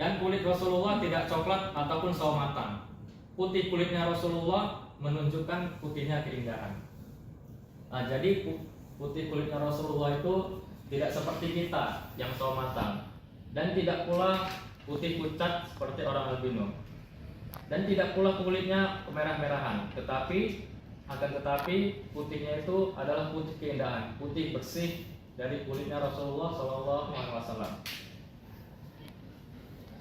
Dan kulit Rasulullah tidak coklat ataupun sawo matang. Putih kulitnya Rasulullah menunjukkan putihnya keindahan. Nah, jadi putih kulitnya Rasulullah itu tidak seperti kita yang sawo matang, dan tidak pula putih pucat seperti orang albino, dan tidak pula kulitnya kemerah-merahan, tetapi putihnya itu adalah putih keindahan, putih bersih dari kulitnya Rasulullah SAW.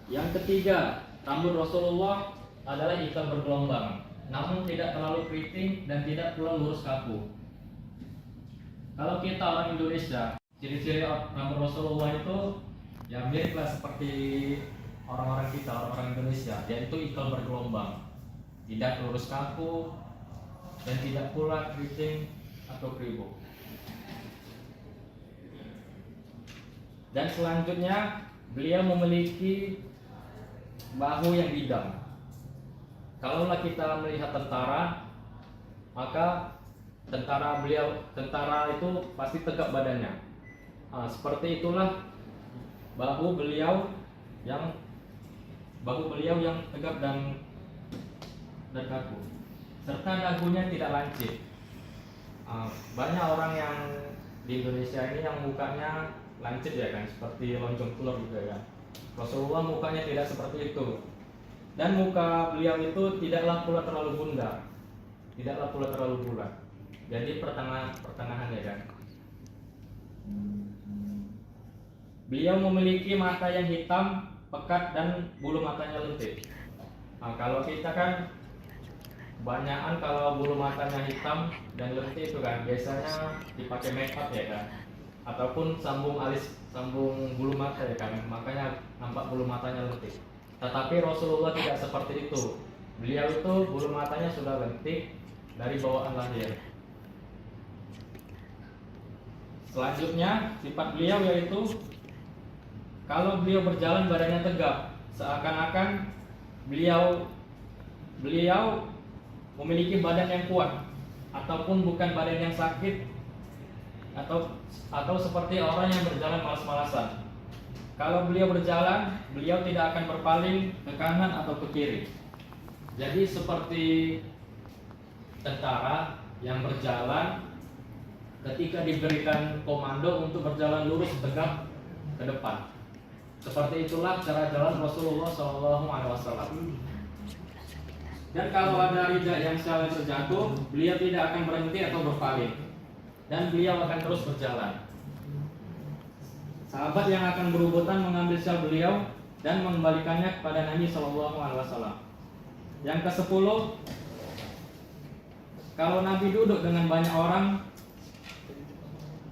Yang ketiga, rambut Rasulullah adalah ikal bergelombang, namun tidak terlalu keriting dan tidak pula lurus kaku. Kalau kita orang Indonesia, ciri-ciri rambut Rasulullah itu ya miriplah seperti orang-orang kita, orang-orang Indonesia, yaitu ikal bergelombang, tidak lurus kaku dan tidak pula keriting atau keribuk. Dan selanjutnya, beliau memiliki bahu yang bidang. Kalaulah kita melihat tentara, maka tentara itu pasti tegap badannya. Seperti itulah bahu beliau yang tegap dan kaku, serta dagunya tidak lancip. Banyak orang yang di Indonesia ini yang mukanya lancip ya kan, seperti lonceng telur gitu ya. Rasulullah mukanya tidak seperti itu, dan muka beliau itu tidaklah pula terlalu bundar, tidaklah pula terlalu bulat. Jadi pertengahan ya kan. Beliau memiliki mata yang hitam, pekat, dan bulu matanya lentik. Kalau kita kan kebanyakan kalau bulu matanya hitam dan lentik itu kan biasanya dipakai make up ya kan, ataupun sambung alis, sambung bulu mata ya kan, makanya nampak bulu matanya lentik. Tetapi Rasulullah tidak seperti itu. Beliau itu bulu matanya sudah lentik dari bawaan lahir. Selanjutnya, sifat beliau yaitu kalau beliau berjalan badannya tegap, seakan-akan beliau memiliki badan yang kuat, ataupun bukan badan yang sakit, atau seperti orang yang berjalan malas-malasan. Kalau beliau berjalan, beliau tidak akan berpaling ke kanan atau ke kiri. Jadi seperti tentara yang berjalan ketika diberikan komando untuk berjalan lurus tegap ke depan. Seperti itulah cara jalan Rasulullah SAW. Dan kalau ada rijak yang salah terjatuh, beliau tidak akan berhenti atau berpaling, dan beliau akan terus berjalan. Sahabat yang akan berebutan mengambil syal beliau dan mengembalikannya kepada Nabi SAW. Yang ke-10, kalau Nabi duduk dengan banyak orang,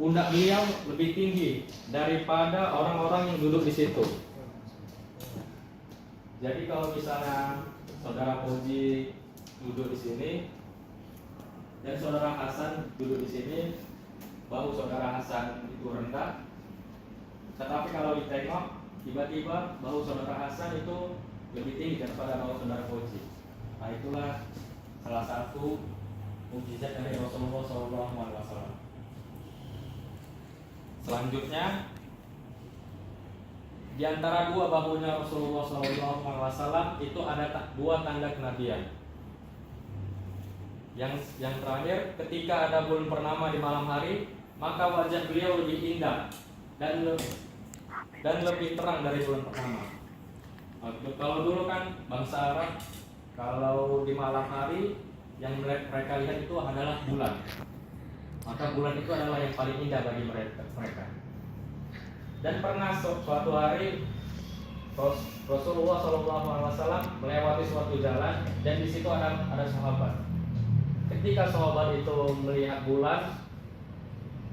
pundak beliau lebih tinggi daripada orang-orang yang duduk di situ. Jadi kalau misalnya saudara Puji duduk di sini dan saudara Hasan duduk di sini, bahu saudara Hasan itu rendah. Tetapi kalau ditengok, tiba-tiba bahu saudara Hasan itu lebih tinggi daripada bahu saudara Puji. Nah, itulah salah satu mukjizat dari Rasulullah SAW. Selanjutnya, di antara dua bahunya Rasulullah SAW itu ada dua tanda kenabian. Yang terakhir, ketika ada bulan purnama di malam hari, maka wajah beliau lebih indah dan lebih terang dari bulan purnama. Kalau dulu kan bangsa Arab, kalau di malam hari yang mereka lihat itu adalah bulan, maka bulan itu adalah yang paling indah bagi mereka. Dan pernah suatu hari Rasulullah SAW melewati suatu jalan, dan di situ ada sahabat. Ketika sahabat itu melihat bulan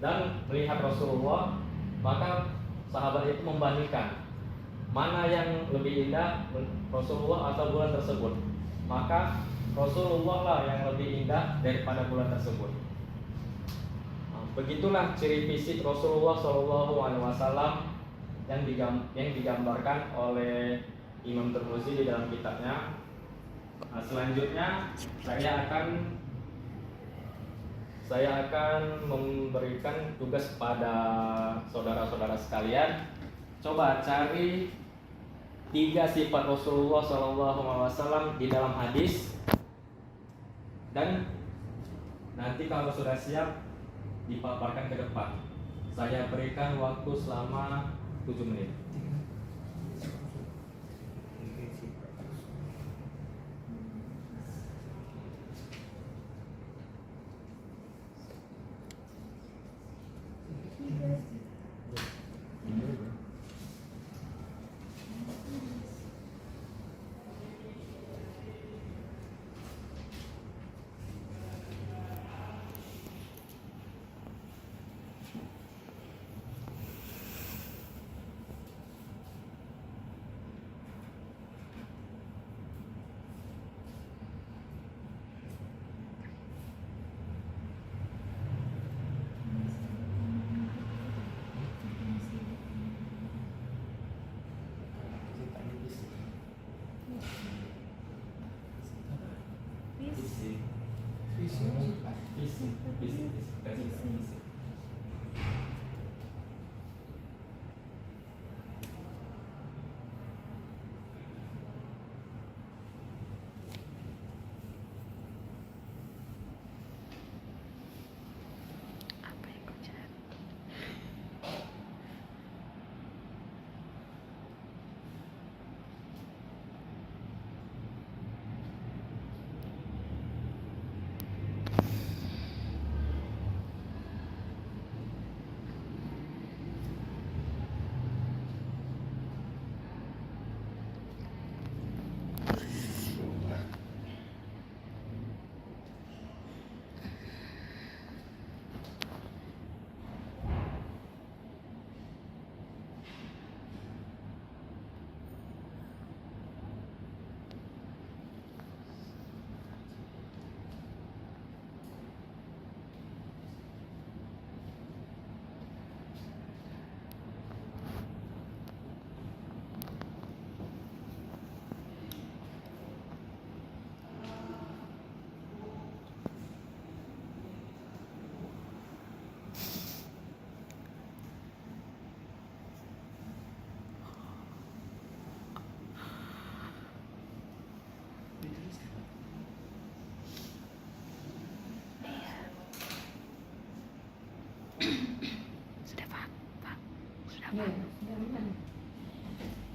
dan melihat Rasulullah, maka sahabat itu membandingkan mana yang lebih indah, Rasulullah atau bulan tersebut. Maka Rasulullah lah yang lebih indah daripada bulan tersebut. Begitulah ciri fisik Rasulullah SAW yang digambarkan oleh Imam Tirmidzi di dalam kitabnya. Selanjutnya saya akan memberikan tugas kepada saudara-saudara sekalian. Coba cari 3 sifat Rasulullah SAW di dalam hadis. Dan nanti kalau sudah siap dipaparkan ke depan. Saya berikan waktu selama 7 menit.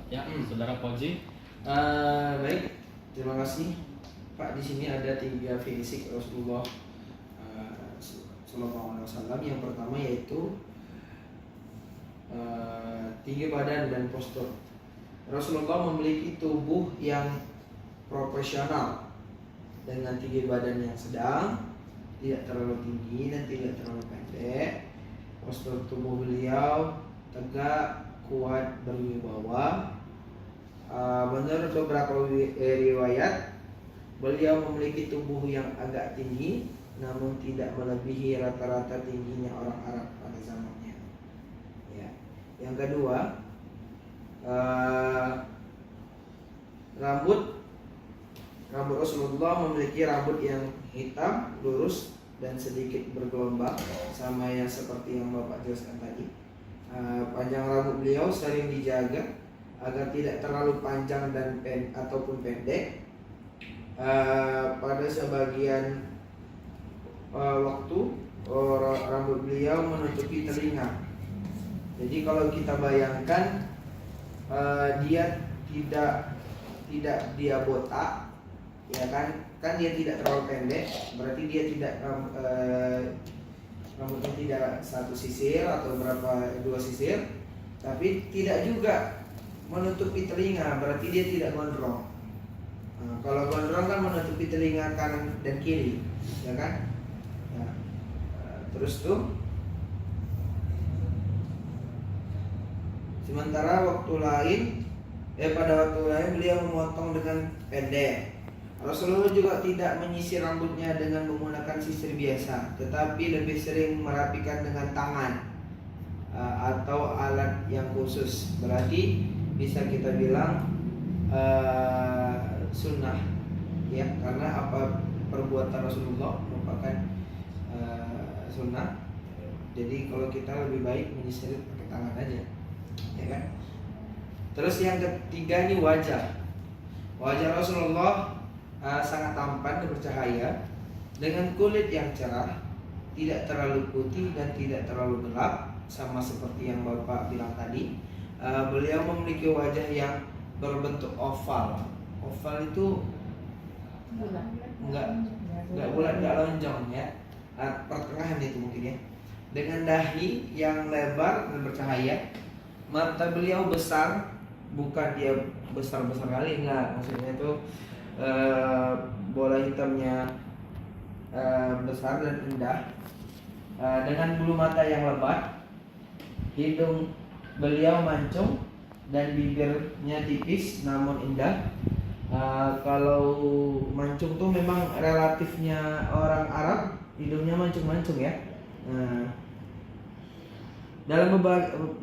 Ya, Saudara Fauzi. Baik, terima kasih Pak. Di sini ada 3 fisik Rasulullah Sallallahu Alaihi Wasallam. Yang pertama yaitu tinggi badan dan postur. Rasulullah memiliki tubuh yang proporsional dengan tinggi badan yang sedang, tidak terlalu tinggi dan tidak terlalu pendek. Postur tubuh beliau tegak, kuat, berwibawa. Menurut beberapa riwayat, beliau memiliki tubuh yang agak tinggi, namun tidak melebihi rata-rata tingginya orang Arab pada zamannya. Ya. Yang kedua, rambut Rasulullah memiliki rambut yang hitam, lurus dan sedikit bergelombang, sama yang seperti yang Bapak jelaskan tadi. Panjang rambut beliau sering dijaga agar tidak terlalu panjang dan ataupun pendek. Pada sebagian waktu rambut beliau menutupi telinga. Jadi kalau kita bayangkan dia tidak dia botak, ya kan dia tidak terlalu pendek, berarti dia tidak rambutnya tidak satu sisir atau dua sisir, tapi tidak juga menutupi telinga, berarti dia tidak gondrong. Kalau gondrong kan menutupi telinga kanan dan kiri, ya kan? Nah, terus tuh, sementara pada waktu lain beliau memotong dengan pendek. Rasulullah juga tidak menyisir rambutnya dengan menggunakan sisir biasa, tetapi lebih sering merapikan dengan tangan atau alat yang khusus. Berarti bisa kita bilang sunnah, ya, karena apa perbuatan Rasulullah merupakan sunnah. Jadi kalau kita lebih baik menyisir pakai tangan aja, ya kan? Terus yang ketiga ini wajah. Wajah Rasulullah sangat tampan dan bercahaya dengan kulit yang cerah, tidak terlalu putih dan tidak terlalu gelap, sama seperti yang Bapak bilang tadi. Beliau memiliki wajah yang berbentuk oval. Oval itu enggak bulat, enggak lonjong ya. Pertengahan itu mungkin ya. Dengan dahi yang lebar dan bercahaya. Mata beliau besar, bukan dia besar-besar kali, enggak. Maksudnya itu bola hitamnya besar dan indah. Dengan bulu mata yang lebat, hidung beliau mancung dan bibirnya tipis namun indah. Kalau mancung tuh memang relatifnya orang Arab, hidungnya mancung-mancung ya. Dalam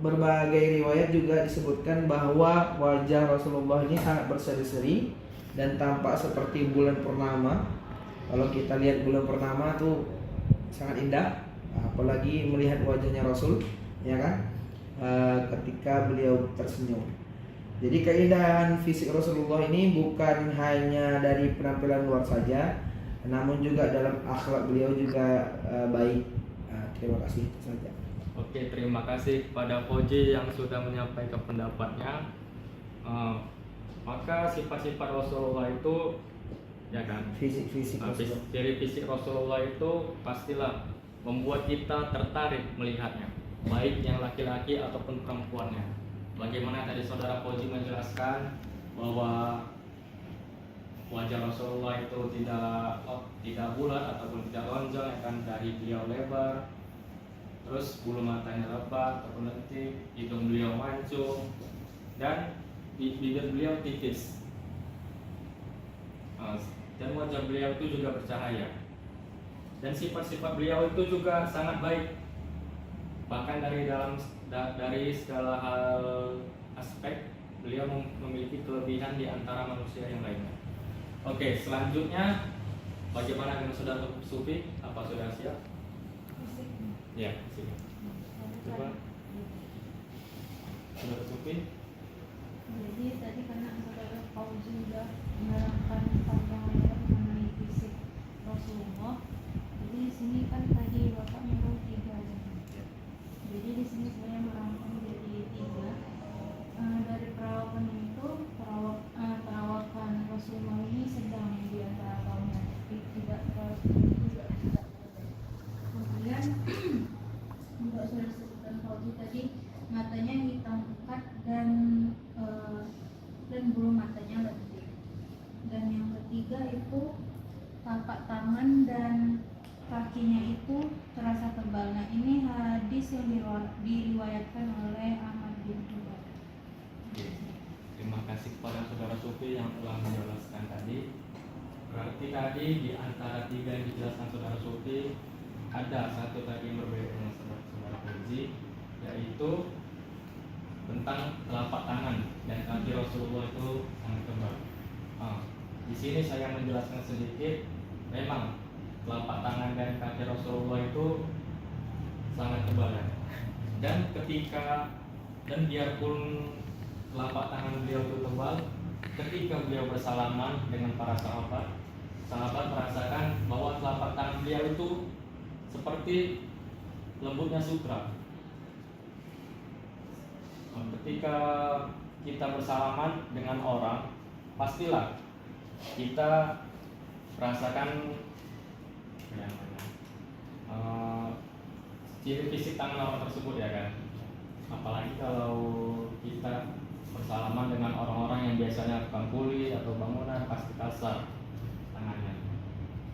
berbagai riwayat juga disebutkan bahwa wajah Rasulullah ini sangat berseri-seri dan tampak seperti bulan purnama. Kalau kita lihat bulan purnama tuh sangat indah, apalagi melihat wajahnya Rasul, ya kan? Ketika beliau tersenyum. Jadi keindahan fisik Rasulullah ini bukan hanya dari penampilan luar saja, namun juga dalam akhlak beliau juga baik. Terima kasih itu saja. Oke, terima kasih kepada Fauzi yang sudah menyampaikan pendapatnya. Maka sifat-sifat Rasulullah itu, ya kan? Fisik Rasulullah. Ciri fisik Rasulullah itu pastilah membuat kita tertarik melihatnya, baik yang laki-laki ataupun perempuannya. Bagaimana tadi saudara Fauzi menjelaskan bahwa wajah Rasulullah itu tidak bulat ataupun tidak lonjong, ya kan? Dari beliau lebar, terus bulu matanya lebat ataupun lentik, hidung beliau mancung, dan bibir beliau tipis, dan wajah beliau itu juga bercahaya. Dan sifat-sifat beliau itu juga sangat baik, bahkan dari segala hal aspek beliau memiliki kelebihan di antara manusia yang lainnya. Oke, selanjutnya bagaimana dengan saudara Sufi? Apa sudah siap? Ya, sini. Coba. Saudara Sufi. Jadi tadi karena saudara Fauzi sudah menerangkan panjang lebar mengenai fisik Rasulullah, jadi di sini kan tadi Bapak menyebut 3. Jadi di sini saya merangkum jadi 3. Dari perawakan itu, perawakan Rasulullah ini sedang di antara kaumnya, tapi tidak terlalu juga tidak. Kemudian untuk sudah disebutkan Fauzi tadi, matanya hitam pekat dan bulu matanya lentik. Dan yang ketiga itu tapak tangan dan kakinya itu terasa tebal. Nah, ini hadis yang diriwayatkan oleh Ahmad bin Hanbal. Terima kasih kepada saudara Sufi yang telah menjelaskan tadi. Berarti tadi di antara 3 yang dijelaskan saudara Sufi, ada satu tadi yang berbeda dengan saudara Fauzi, yaitu tentang telapak tangan dan kaki Rasulullah itu sangat tebal. Di sini saya menjelaskan sedikit. Memang telapak tangan dan kaki Rasulullah itu sangat tebal ya. Dan biarpun telapak tangan beliau itu tebal, ketika beliau bersalaman dengan para sahabat merasakan bahwa telapak tangan beliau itu seperti lembutnya sutra. Ketika kita bersalaman dengan orang, pastilah kita rasakan ciri fisik tangan orang tersebut, ya kan? Apalagi kalau kita bersalaman dengan orang-orang yang biasanya tukang kuli atau bangunan, pasti kasar tangannya.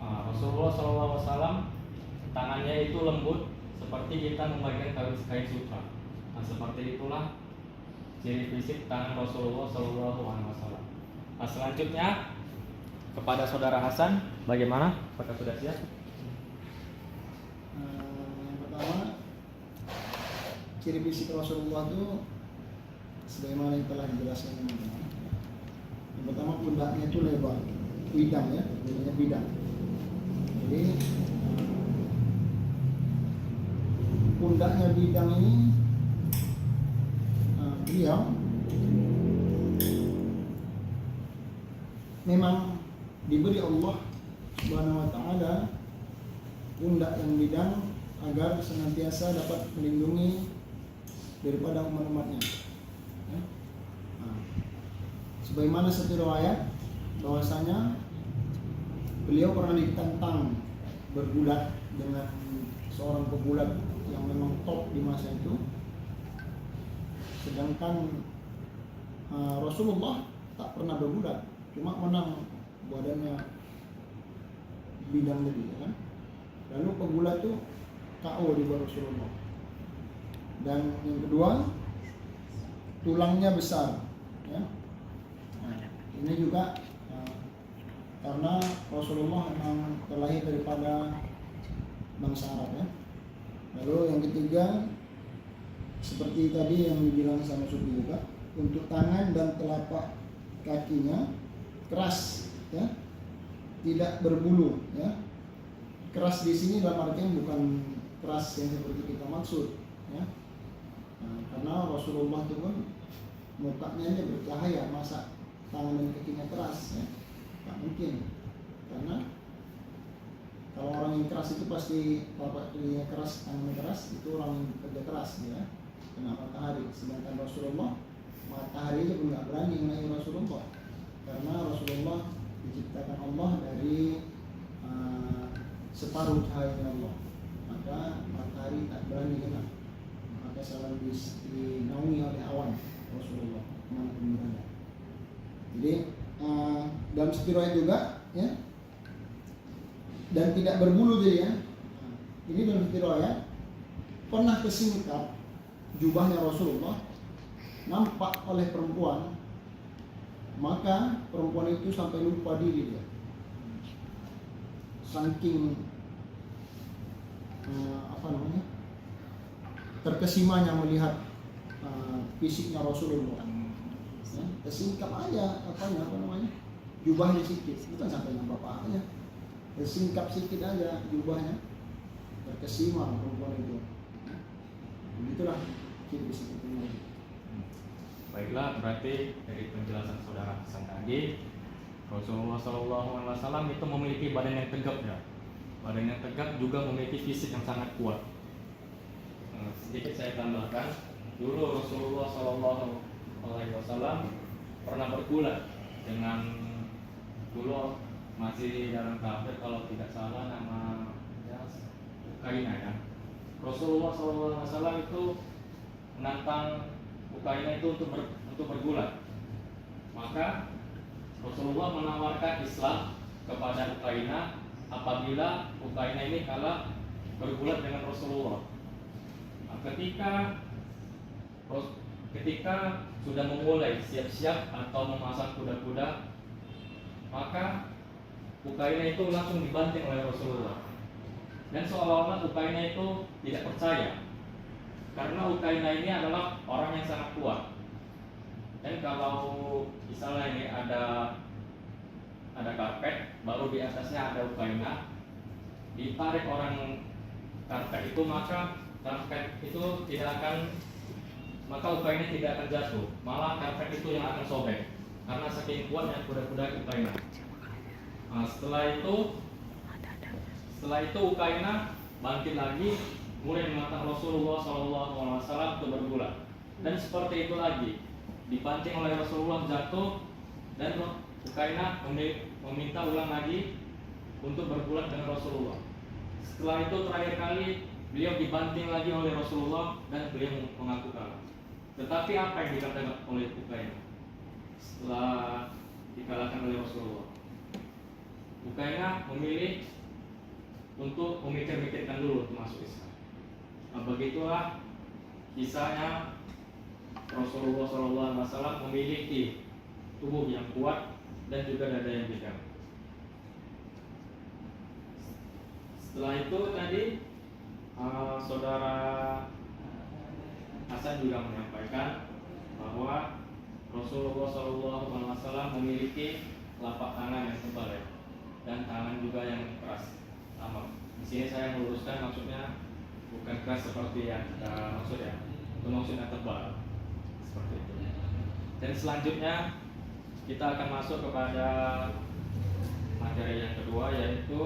Rasulullah SAW tangannya itu lembut seperti kita membagikan kain sutra. Nah, seperti itulah ciri fisik tangan Rasulullah SAW. Nah, selanjutnya kepada saudara Hasan, bagaimana? Apakah sudah siap? Yang pertama, ciri fisik Rasulullah itu sebagaimana yang telah dijelaskan teman-teman. Yang pertama, pundaknya itu lebar, bidang ya, namanya bidang. Jadi pundaknya bidang ini beliau memang diberi Allah Subhanahu wa taala pundak yang bidang agar senantiasa dapat melindungi daripada umat-umatnya. Ya. Nah, sebagaimana satu riwayat bahwasanya beliau pernah ditantang bergulat dengan seorang pegulat yang memang top di masa itu, sedangkan Rasulullah tak pernah bergulat, cuma menang badannya bidang tadi, ya kan? Lalu pegulat itu KO di bawah Rasulullah. Dan yang kedua, tulangnya besar, ya. Nah, ini juga karena Rasulullah memang terlahir daripada bangsa Arab, ya. Lalu yang ketiga, seperti tadi yang dibilang sama Sufi juga, untuk tangan dan telapak kakinya keras, ya, tidak berbulu, ya. Keras di sini dalam artian bukan keras yang seperti kita maksud, ya. Nah, karena Rasulullah itu pun mukanya aja bercahaya, masa tangan dan kakinya keras, ya? Tak mungkin, karena kalau orang yang keras itu pasti telapak kakinya keras, tangannya keras, itu orang yang kerja keras, ya. Kena matahari. Sedangkan Rasulullah, matahari aja pun nggak berani mengenai Rasulullah, karena Rasulullah diciptakan Allah dari separuh cahaya Allah, maka matahari tak berani kena, maka selalu dinaungi oleh awan Rasulullah mana pun berada. Jadi dalam satu riwayat juga, ya, dan tidak berbulu jadi, ya. Ini dalam satu riwayat pernah kesingkap jubahnya Rasulullah nampak oleh perempuan, maka perempuan itu sampai lupa diri dia, saking terkesimanya melihat fisiknya Rasulullah, ya. Kesingkap aja jubahnya sedikit, bukan sampai nampak pahanya, kesingkap sedikit aja jubahnya, terkesima perempuan itu. Begitulah ciri fisik itu. Baiklah, berarti dari penjelasan saudara Hasan tadi, Rasulullah SAW itu memiliki badan yang tegap, ya. Badan yang tegap juga memiliki fisik yang sangat kuat. Sedikit saya tambahkan, dulu Rasulullah SAW pernah bergulat dengan, dulu masih dalam kafir kalau tidak salah nama, ya, Ukraina, ya. Rasulullah SAW itu menantang Ukraina itu untuk bergulat. Maka Rasulullah menawarkan Islam kepada Ukraina apabila Ukraina ini kalah bergulat dengan Rasulullah. Nah, ketika sudah memulai siap-siap atau memasang kuda-kuda, maka Ukraina itu langsung dibanting oleh Rasulullah. Dan seolah-olah Ukraina itu tidak percaya, karena Ukraina ini adalah orang yang sangat kuat. Dan kalau misalnya ini ada karpet, baru di atasnya ada Ukraina, ditarik orang karpet itu, maka karpet itu maka Ukraina tidak akan jatuh, malah karpet itu yang akan sobek karena saking kuatnya kuda-kuda Ukraina. Nah, setelah itu Ukraina bangkit lagi, mulai menantang Rasulullah SAW untuk bergulat. Dan seperti itu lagi, dipancing oleh Rasulullah, jatuh, dan Ukraina meminta ulang lagi untuk bergulat dengan Rasulullah. Setelah itu terakhir kali beliau dibanting lagi oleh Rasulullah dan beliau mengaku kalah. Tetapi apa yang dikatakan oleh Ukraina setelah dikalahkan oleh Rasulullah? Ukraina memilih untuk memikir-mikirkan dulu untuk masuk Islam. Nah, begitulah kisahnya Rasulullah SAW memiliki tubuh yang kuat dan juga dada yang bidang. Setelah itu tadi saudara Hasan juga menyampaikan bahwa Rasulullah SAW memiliki telapak tangan yang tebal, ya, dan tangan juga yang keras. Di sini saya meluruskan, maksudnya bukan keras seperti yang kita maksud, ya, itu maksudnya tebal seperti itu. Dan selanjutnya kita akan masuk kepada materi yang kedua, yaitu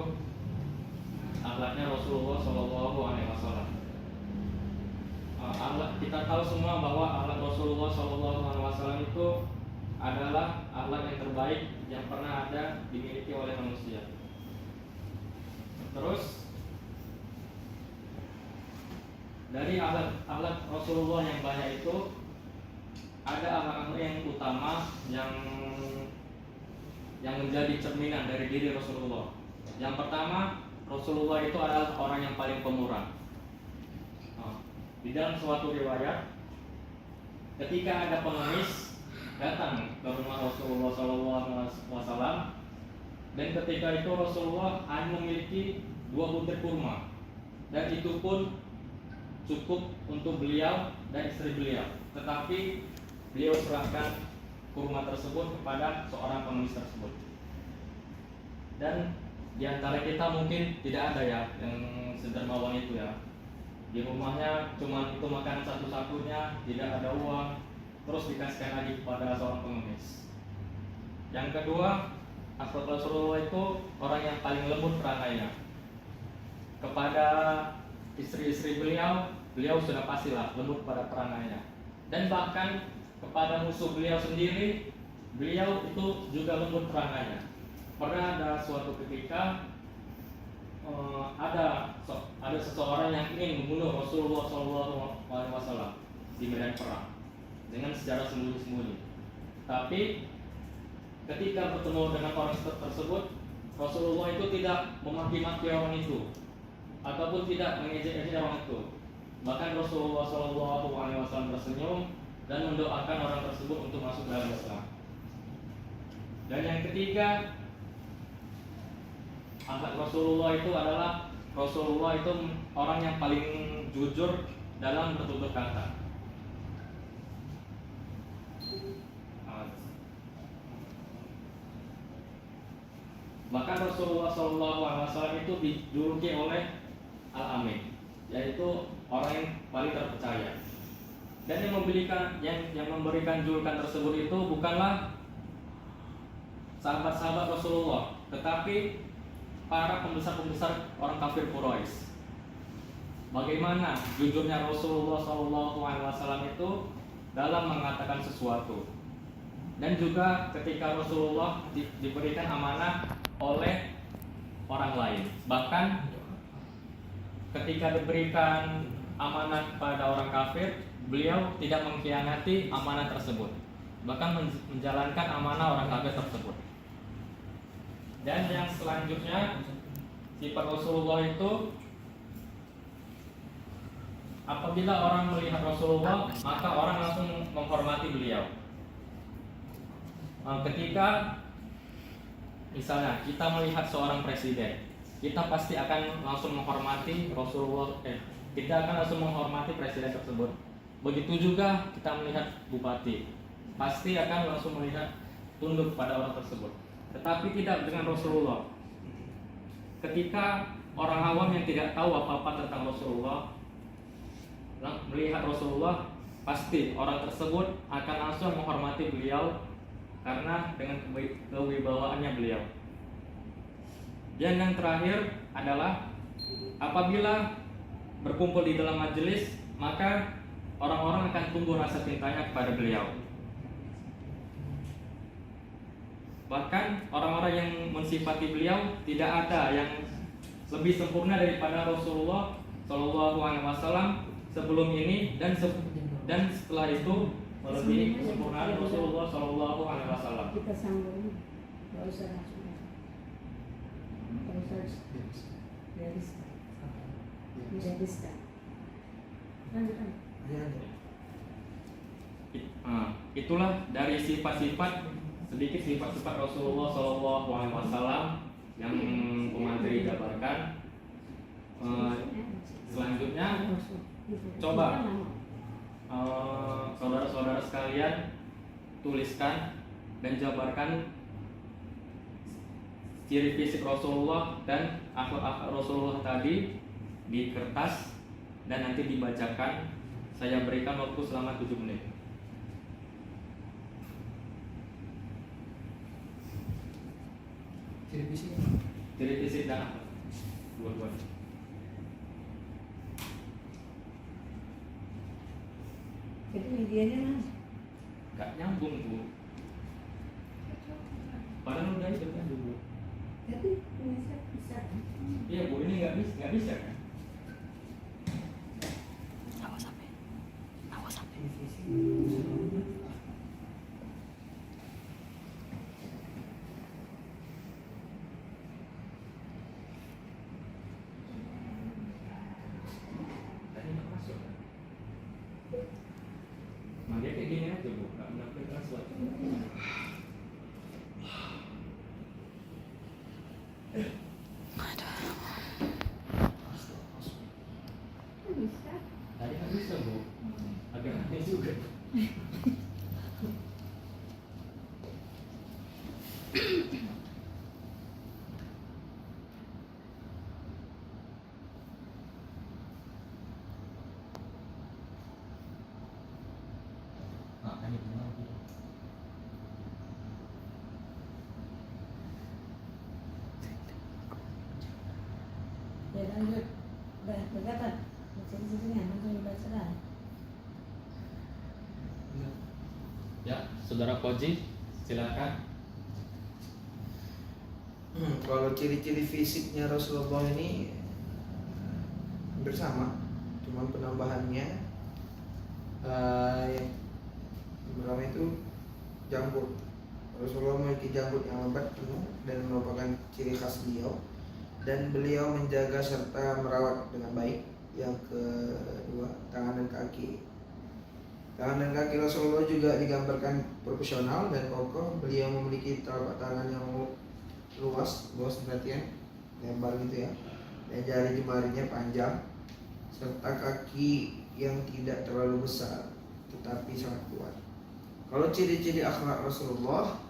akhlaknya Rasulullah Shallallahu Alaihi Wasallam. Kita tahu semua bahwa akhlak Rasulullah Shallallahu Alaihi Wasallam itu adalah akhlak yang terbaik yang pernah ada dimiliki oleh manusia. Terus dari akhlak Rasulullah yang banyak itu ada akhlak yang utama yang menjadi cerminan dari diri Rasulullah. Yang pertama, Rasulullah itu adalah orang yang paling pemurah. Di dalam suatu riwayat, ketika ada pengemis datang ke rumah Rasulullah SAW, dan ketika itu Rasulullah hanya memiliki 2 butir kurma, dan itu pun cukup untuk beliau dan istri beliau. Tetapi beliau serahkan kurma tersebut kepada seorang pengemis tersebut. Dan di antara kita mungkin tidak ada ya yang sedermawan itu ya. Di rumahnya cuma itu makanan satu-satunya, tidak ada uang, terus dikasihkan lagi kepada seorang pengemis. Yang kedua, akhlak Rasulullah itu orang yang paling lembut perangainya. Kepada istri-istri beliau sudah pastilah lembut pada perangainya. Dan bahkan kepada musuh beliau sendiri, beliau itu juga lembut perangainya. Pernah ada suatu ketika ada seseorang yang ingin membunuh Rasulullah SAW di medan perang dengan secara sembunyi-sembunyi. Tapi ketika bertemu dengan orang tersebut, Rasulullah itu tidak memaki-maki orang itu ataupun tidak mengejek-ejek orang itu. Bahkan Rasulullah SAW tersenyum dan mendoakan orang tersebut untuk masuk dalam Islam. Dan yang ketiga, akhlak Rasulullah itu adalah Rasulullah itu orang yang paling jujur dalam bertutur kata. Bahkan Rasulullah SAW itu dijuluki oleh Al-Amin, yaitu orang yang paling terpercaya. Dan yang memberikan julukan tersebut itu bukanlah sahabat-sahabat Rasulullah, tetapi para pembesar-pembesar orang kafir Quraisy. Bagaimana jujurnya Rasulullah SAW itu dalam mengatakan sesuatu, dan juga ketika Rasulullah diberikan amanah oleh orang lain. Bahkan ketika diberikan amanah kepada orang kafir, beliau tidak mengkhianati amanah tersebut, bahkan menjalankan amanah orang kafir tersebut. Dan yang selanjutnya, sifat Rasulullah itu apabila orang melihat Rasulullah, maka orang langsung menghormati beliau. Ketika misalnya kita melihat seorang presiden, kita pasti akan langsung menghormati Rasulullah. Kita akan langsung menghormati presiden tersebut. Begitu juga kita melihat bupati, pasti akan langsung melihat tunduk pada orang tersebut. Tetapi tidak dengan Rasulullah. Ketika orang awam yang tidak tahu apa-apa tentang Rasulullah melihat Rasulullah, pasti orang tersebut akan langsung menghormati beliau karena dengan kewibawaannya beliau. Dan yang terakhir adalah apabila berkumpul di dalam majelis, maka orang-orang akan tumbuh rasa cintanya kepada beliau. Bahkan orang-orang yang mensifati beliau tidak ada yang lebih sempurna daripada Rasulullah Shallallahu Alaihi Wasallam sebelum ini dan setelah itu melebihi kesempurnaan Rasulullah Shallallahu Alaihi Wasallam. Kita sambung, nggak usah langsung, nggak usah beriskan. Itulah dari sifat-sifat, sedikit sifat-sifat Rasulullah Shallallahu Alaihi Wasallam yang pemateri jabarkan. Selanjutnya, coba saudara-saudara sekalian tuliskan dan jabarkan ciri fisik Rasulullah dan akhlak Rasulullah tadi di kertas dan nanti dibacakan. Saya berikan waktu selama 7 menit. Ciri fisik. Ciri fisik dan akhlak. Dua-duanya. Jadi medianya mas. Gak nyambung Bu. Padahal udah itu kan dulu. Tapi bisa. Iya Bu, ini nggak bisa kan? Ciri fisik. Tadi nggak masuk kan? Nah dia kayak gini aja Bu, nggak menampil translate. Bisa. Tadi nggak bisa Bu, agak aneh juga. Nah, ini benar Bu. Ya lanjut. Berkata. Sini langsung dibaca dah. Ya, Saudara Koji, silakan. Kalau ciri-ciri fisiknya Rasulullah ini hampir sama, cuman penambahannya yang pertama itu janggut. Rasulullah memiliki janggut yang lebat penuh dan merupakan ciri khas beliau, dan beliau menjaga serta merawat dengan baik. Yang kedua, tangan dan kaki. Tangan dan kaki Rasulullah juga digambarkan proporsional dan kokoh. Beliau memiliki telapak tangan yang luas perhatian, lebar gitu ya, dan jari jemarinya panjang, serta kaki yang tidak terlalu besar tetapi sangat kuat. Kalau ciri-ciri akhlak Rasulullah,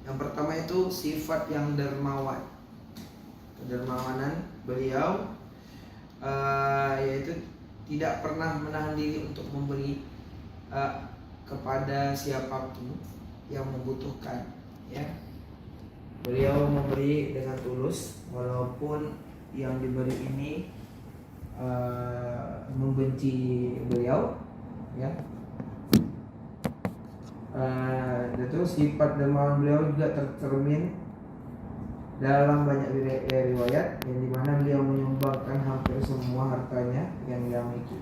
yang pertama itu sifat yang dermawan. Kedermawanan beliau yaitu tidak pernah menahan diri untuk memberi kepada siapapun yang membutuhkan, ya. Beliau memberi dengan tulus walaupun yang diberi ini membenci beliau, ya. Itu sifat dermawan beliau juga tercermin dalam banyak riwayat yang dimana beliau menyumbangkan hampir semua hartanya yang dia miliki.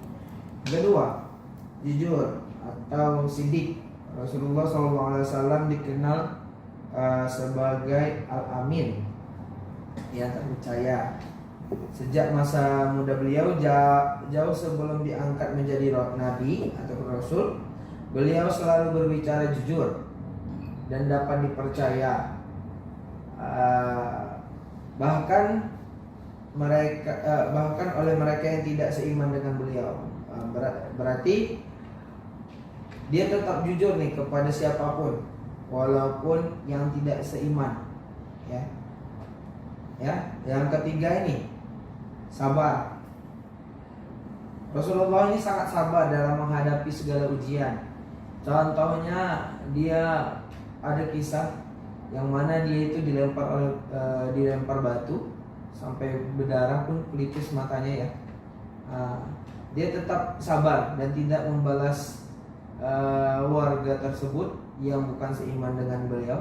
Kedua, jujur atau sidik. Rasulullah SAW dikenal sebagai Al-Amin, yang terpercaya. Sejak masa muda beliau, jauh sebelum diangkat menjadi nabi atau rasul, beliau selalu berbicara jujur dan dapat dipercaya. Bahkan oleh mereka yang tidak seiman dengan beliau. Berarti dia tetap jujur nih kepada siapapun, walaupun yang tidak seiman, ya. Yang ketiga ini sabar. Rasulullah ini sangat sabar dalam menghadapi segala ujian. Contohnya dia ada kisah yang mana dia itu dilempar batu sampai berdarah pun pelipis matanya, ya. Dia tetap sabar dan tidak membalas warga tersebut yang bukan seiman dengan beliau.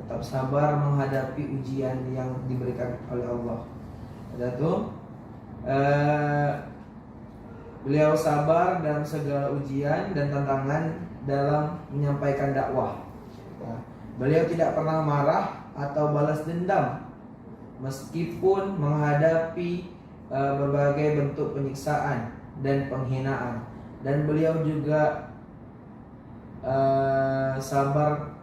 Tetap sabar menghadapi ujian yang diberikan oleh Allah. Ada tuh beliau sabar dalam segala ujian dan tantangan dalam menyampaikan dakwah. Beliau tidak pernah marah atau balas dendam meskipun menghadapi berbagai bentuk penyiksaan dan penghinaan. Dan beliau juga sabar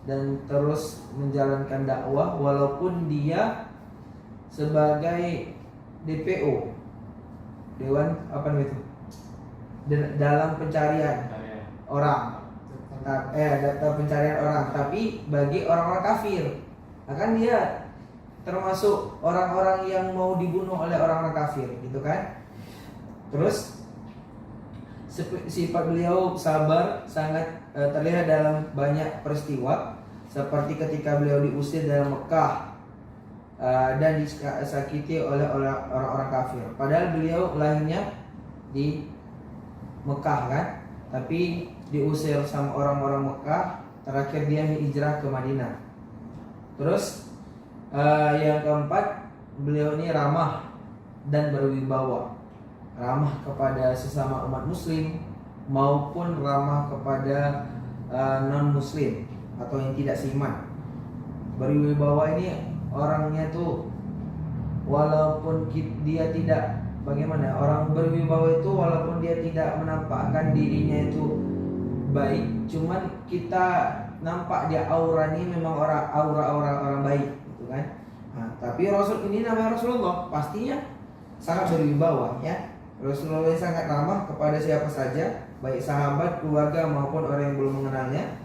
dan terus menjalankan dakwah walaupun dia sebagai DPO, Dewan apa namanya itu, dalam pencarian orang, data pencarian orang, tapi bagi orang-orang kafir. Akan dia termasuk orang-orang yang mau dibunuh oleh orang-orang kafir, gitu kan? Terus sifat beliau sabar sangat terlihat dalam banyak peristiwa, seperti ketika beliau diusir dari Mekah dan disakiti oleh orang-orang kafir. Padahal beliau lahirnya di Mekah kan, tapi diusir sama orang-orang Mekah. Terakhir dia hijrah ke Madinah. Terus yang keempat, beliau ini ramah dan berwibawa, ramah kepada sesama umat muslim maupun ramah kepada non muslim atau yang tidak seiman. Berwibawa ini orangnya tuh walaupun dia tidak, bagaimana, orang berwibawa itu walaupun dia tidak menampakkan dirinya itu baik, cuman kita nampak dia auranya memang aura orang baik gitu kan. Nah, tapi Rasul ini namanya Rasulullah, pastinya sangat berwibawa ya. Rasulullah sangat ramah kepada siapa saja, baik sahabat, keluarga maupun orang yang belum mengenalnya.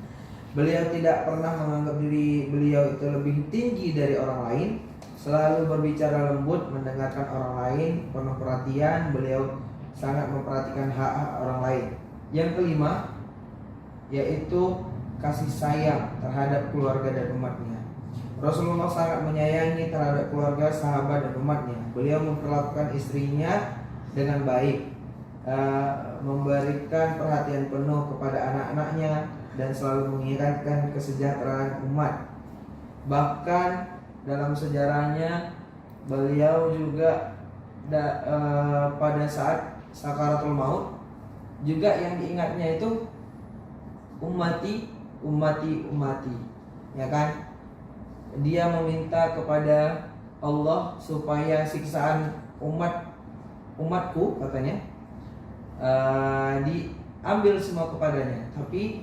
Beliau tidak pernah menganggap diri beliau itu lebih tinggi dari orang lain. Selalu berbicara lembut, mendengarkan orang lain, penuh perhatian. Beliau sangat memperhatikan hak-hak orang lain. Yang kelima, yaitu kasih sayang terhadap keluarga dan umatnya. Rasulullah sangat menyayangi terhadap keluarga, sahabat, dan umatnya. Beliau memperlakukan istrinya dengan baik, memberikan perhatian penuh kepada anak-anaknya, dan selalu mengingatkan kesejahteraan umat. Bahkan dalam sejarahnya beliau juga pada saat sakaratul maut juga yang diingatnya itu ummati, ya kan? Dia meminta kepada Allah supaya siksaan umatku katanya diambil semua kepadanya, tapi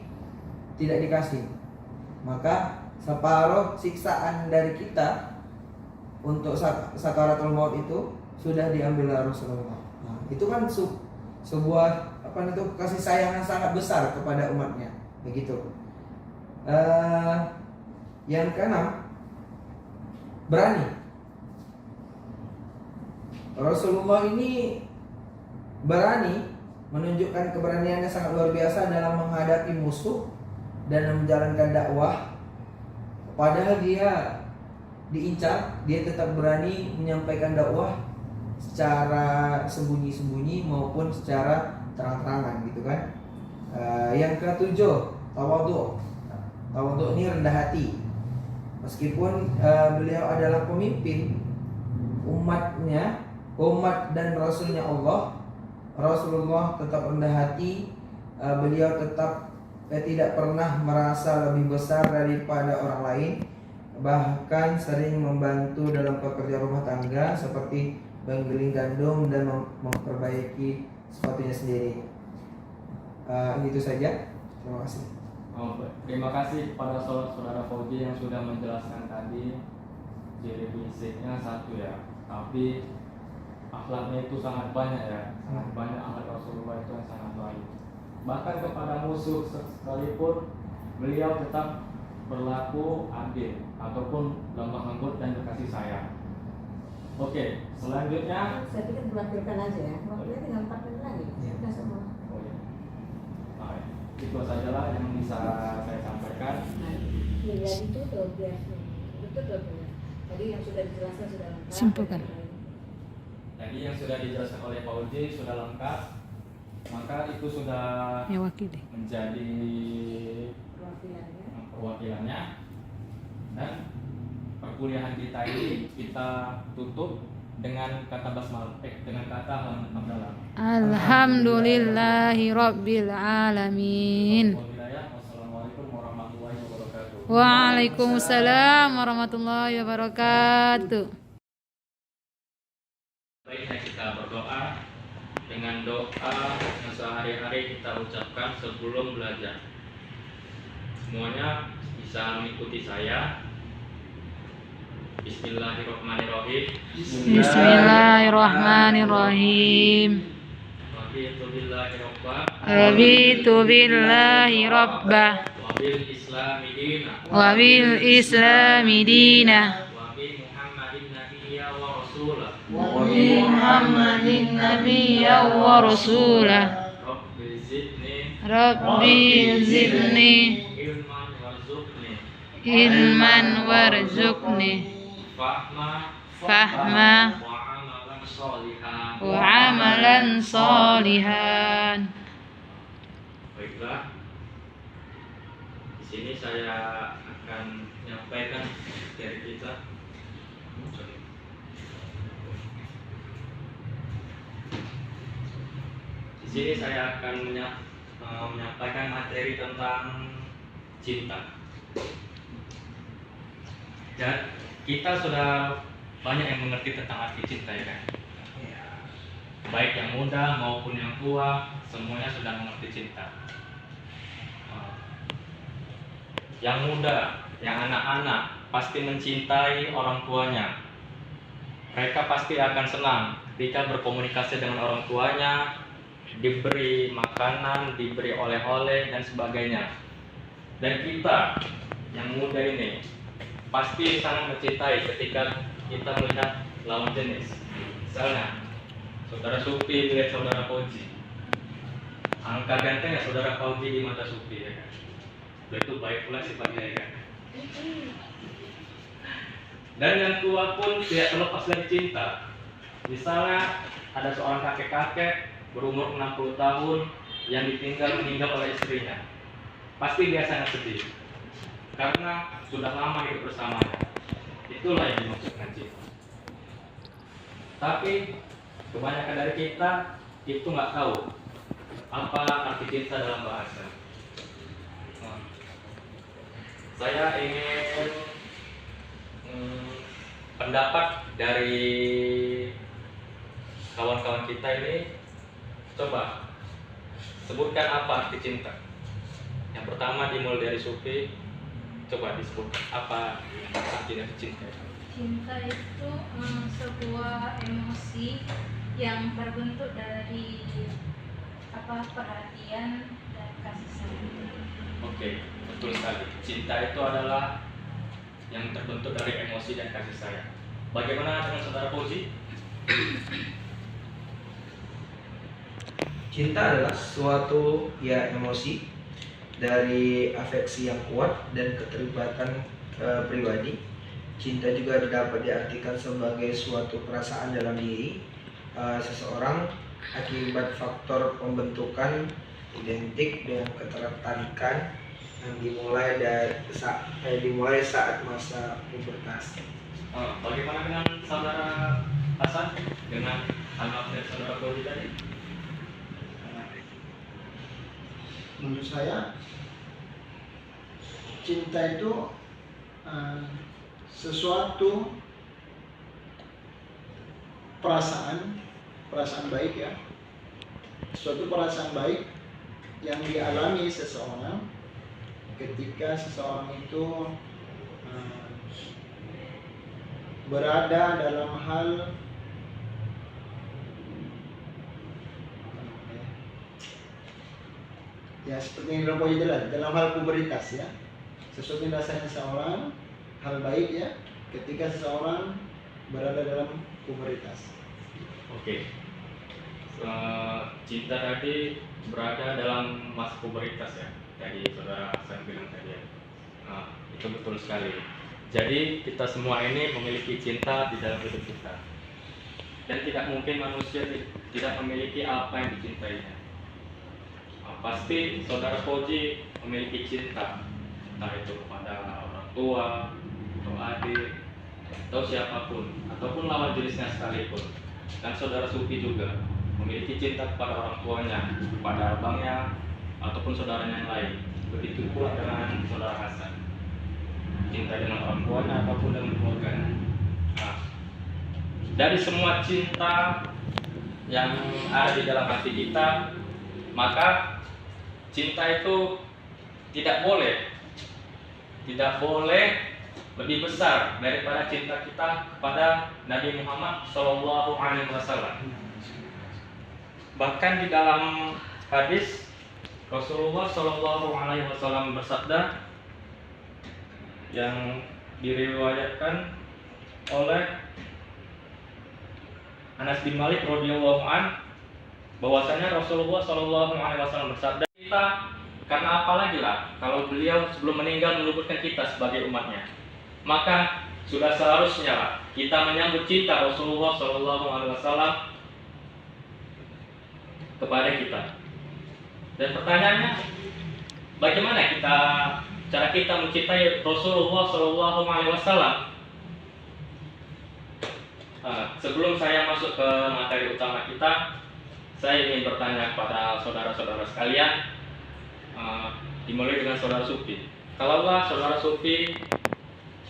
tidak dikasih. Maka separuh siksaan dari kita untuk sakaratul maut itu sudah diambil oleh Rasulullah. Nah, itu kan sebuah kasih sayang yang sangat besar kepada umatnya, begitu. Yang keenam, berani. Rasulullah ini berani, menunjukkan keberaniannya sangat luar biasa dalam menghadapi musuh dan menjalankan dakwah. Padahal dia diincar, dia tetap berani menyampaikan dakwah secara sembunyi-sembunyi maupun secara terang-terangan gitu kan. Yang ketujuh, tawadhu. Tawadhu ini rendah hati. Meskipun beliau adalah pemimpin umatnya, umat dan rasulnya Allah, Rasulullah tetap rendah hati. Beliau tetap tidak pernah merasa lebih besar daripada orang lain. Bahkan sering membantu dalam pekerjaan rumah tangga seperti menggiling gandum dan memperbaiki sepatunya sendiri. Itu saja. Terima kasih. Terima kasih kepada saudara Fauzi yang sudah menjelaskan tadi. Ciri fisiknya satu ya, tapi akhlaknya itu sangat banyak ya, sangat banyak akhlak Rasulullah itu yang sangat baik. Bahkan kepada musuh sekalipun beliau tetap berlaku adil ataupun lemah lembut dan berkasih sayang. Oke, selanjutnya Saya pikir diwakilkan aja ya. Wakilnya tinggal 4 menit lagi. Sudah semua. oh ya. Baik, itu sajalah yang bisa saya sampaikan. Nah, ya ditutup ya. Ditutup ya. Tadi yang sudah dijelaskan sudah lengkap. Simpulkan. Tadi yang sudah dijelaskan oleh Pak Uji sudah lengkap, maka itu sudah Mewakili. menjadi Perwakilannya. perwakilannya, dan perkuliahan kita ini kita tutup dengan kata basmalah, dengan kata hamdalah. Alhamdulillahi Rabbil Alamin. Wassalamualaikum warahmatullahi wabarakatuh. Waalaikumsalam warahmatullahi wabarakatuh. Baiknya kita berdoa dengan doa yang sehari-hari kita ucapkan sebelum belajar. Semuanya bisa mengikuti saya. Bismillahirrahmanirrahim. Bismillahirrahmanirrahim. Raditu billahi rabba Wabil islami dina wa bil islami dina wa bi Muhammadin nabiyya wa rasulah wa bi Muhammadin nabiyya wa rasulah. Rabbi zidni ilman warzuqni fahma wa amalan sholihan. Baiklah, di sini saya akan menyampaikan dari kita. Di sini saya akan menyampaikan materi tentang cinta. Dan kita sudah banyak yang mengerti tentang arti cinta, ya kan? Baik yang muda maupun yang tua, semuanya sudah mengerti cinta. Yang muda, yang anak-anak pasti mencintai orang tuanya. Mereka pasti akan senang ketika berkomunikasi dengan orang tuanya, diberi makanan, diberi oleh-oleh dan sebagainya. Dan kita yang muda ini pasti sangat mencintai ketika kita melihat lawan jenis. Misalnya saudara Supi melihat saudara Fauzi, angka gantengnya saudara Fauzi di mata Supi, ya kan? Itu baik pula sifatnya, ya kan? Dan yang tua pun tidak terlepas dari cinta. Misalnya ada seorang kakek-kakek berumur 60 tahun yang meninggal oleh istrinya. Pasti dia sangat sedih karena sudah lama hidup bersamanya. Itulah yang dimaksudkan cinta. Tapi kebanyakan dari kita itu nggak tahu apa arti cinta dalam bahasa. Saya ingin pendapat dari kawan-kawan kita ini. Coba sebutkan apa arti cinta. Yang pertama dimulai dari Sufi. Coba disebutkan apa artinya cinta. Cinta itu sebuah emosi yang terbentuk dari perhatian dan kasih sayang. Oke, betul sekali. Cinta itu adalah yang terbentuk dari emosi dan kasih sayang. Bagaimana dengan saudara Fauzi? Cinta adalah suatu emosi dari afeksi yang kuat dan keterlibatan pribadi. Cinta juga dapat diartikan sebagai suatu perasaan dalam diri seseorang akibat faktor pembentukan identik dengan ketertarikan yang dimulai saat masa pubertas. Bagaimana dengan saudara Hasan dengan anak dan saudara Fauzi tadi? Menurut saya cinta itu sesuatu perasaan baik, ya, suatu perasaan baik yang dialami seseorang ketika seseorang itu berada dalam hal ya seperti yang Roboy jelas dalam hal pubertas, ya, sesuatu yang rasanya seseorang hal baik, ya, ketika seseorang berada dalam pubertas. Oke. Cinta tadi berada dalam masa pubertas, ya. Tadi saudara Hasan bilang tadi, ya. Itu betul sekali. Jadi kita semua ini memiliki cinta di dalam hidup kita. Dan tidak mungkin manusia tidak memiliki apa yang dicintainya. Pasti saudara Fauzi memiliki cinta, entah itu kepada orang tua, atau adik, atau siapapun, ataupun lawan jenisnya sekalipun. Dan saudara Sufi juga memiliki cinta kepada orang tuanya, kepada abangnya, ataupun saudaranya yang lain. Begitu pula dengan saudara Hasan, cinta dengan orang tuanya ataupun dengan keluarganya. Dari semua cinta yang ada di dalam hati kita, maka cinta itu tidak boleh lebih besar daripada cinta kita kepada Nabi Muhammad SAW. Bahkan di dalam hadis Rasulullah SAW bersabda yang diriwayatkan oleh Anas bin Malik radhiyallahu an, bahwasanya Rasulullah SAW bersabda, kita karena apalagi lah kalau beliau sebelum meninggal menyebutkan kita sebagai umatnya, maka sudah seharusnya kita menyambut cinta Rasulullah SAW kepada kita. Dan pertanyaannya, bagaimana cara kita mencintai Rasulullah SAW? Sebelum saya masuk ke materi utama kita, saya ingin bertanya kepada saudara-saudara sekalian, dimulai dengan saudara Sufi. Kalaulah saudara Sufi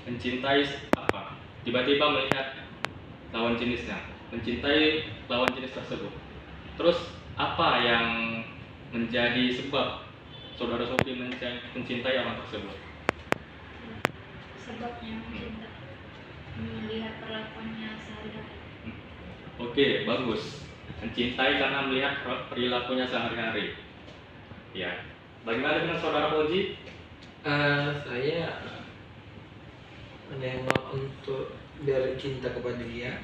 mencintai apa? Tiba-tiba melihat lawan jenisnya, mencintai lawan jenis tersebut. Terus apa yang menjadi sebab saudara Sufi mencintai orang tersebut? Sebabnya kita melihat perlakuannya sehari-hari. Oke, bagus. Mencintai karena melihat perilakunya sehari-hari. Ya. Bagaimana dengan saudara Koji? Saya menengok untuk biar cinta kepada dia,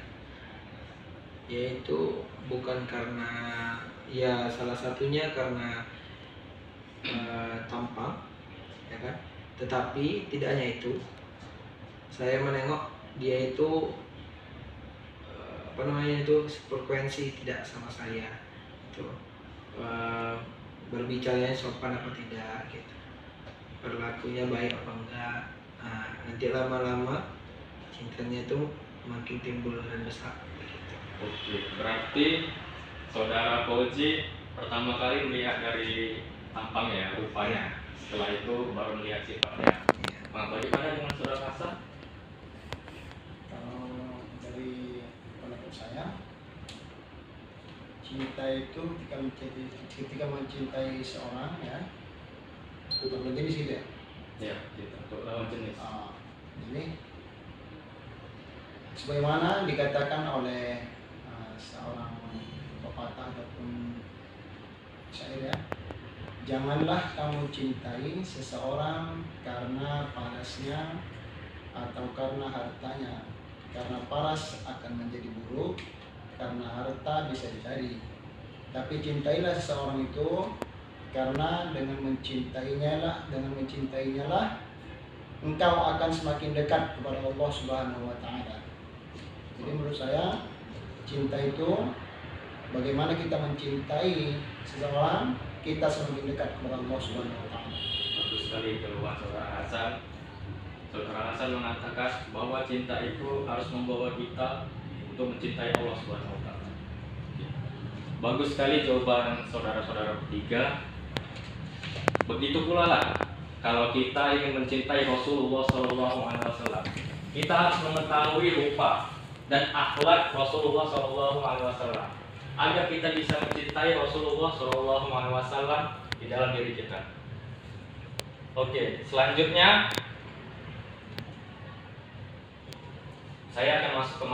yaitu bukan karena ya salah satunya karena tampang, ya kan? Tetapi tidak hanya itu, saya menengok dia itu frekuensi tidak sama saya, itu berbicaranya sopan apa tidak, gitu, perilakunya baik apa enggak. Nanti lama-lama cintanya itu makin timbul dan besar, gitu. Oke, berarti saudara Koji pertama kali melihat dari tampangnya, rupanya. Setelah itu baru melihat sifatnya. Nah, bagaimana dengan saudara Hasan? Kalau dari pendapat saya, cinta itu ketika mencintai seorang, ya, untuk jenis gitu ya. Ya, cinta untuk lawan jenis. Jadi sebagaimana dikatakan oleh seorang pepatah ataupun syair, ya, janganlah kamu cintai seseorang karena parasnya atau karena hartanya, karena paras akan menjadi buruk, karena harta bisa dicari. Tapi cintailah seseorang itu karena dengan mencintainya lah engkau akan semakin dekat kepada Allah Subhanahu wa Ta'ala. Jadi menurut saya, cinta itu bagaimana kita mencintai seseorang, kita semakin dekat kepada Allah Subhanahu wa Ta'ala. Bagus sekali jawaban saudara Hasan. Saudara Hasan mengatakan bahwa cinta itu harus membawa kita untuk mencintai Allah Subhanahu wa Ta'ala. Bagus sekali jawaban saudara-saudara bertiga. Begitu pula lah kalau kita ingin mencintai Rasulullah SAW, kita harus mengetahui rupa dan akhlak Rasulullah SAW agar kita bisa mencintai Rasulullah SAW di dalam diri kita. Oke, selanjutnya saya akan masuk ke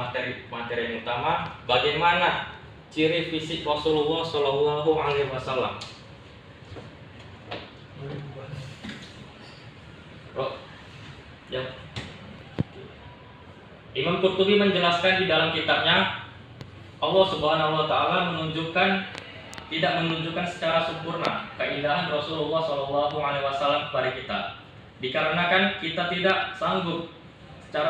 materi yang utama. Bagaimana ciri fisik Rasulullah SAW? Imam Qurtubi menjelaskan di dalam kitabnya, Allah Subhanahu wa Ta'ala tidak menunjukkan secara sempurna keindahan Rasulullah SAW kepada kita, dikarenakan kita tidak sanggup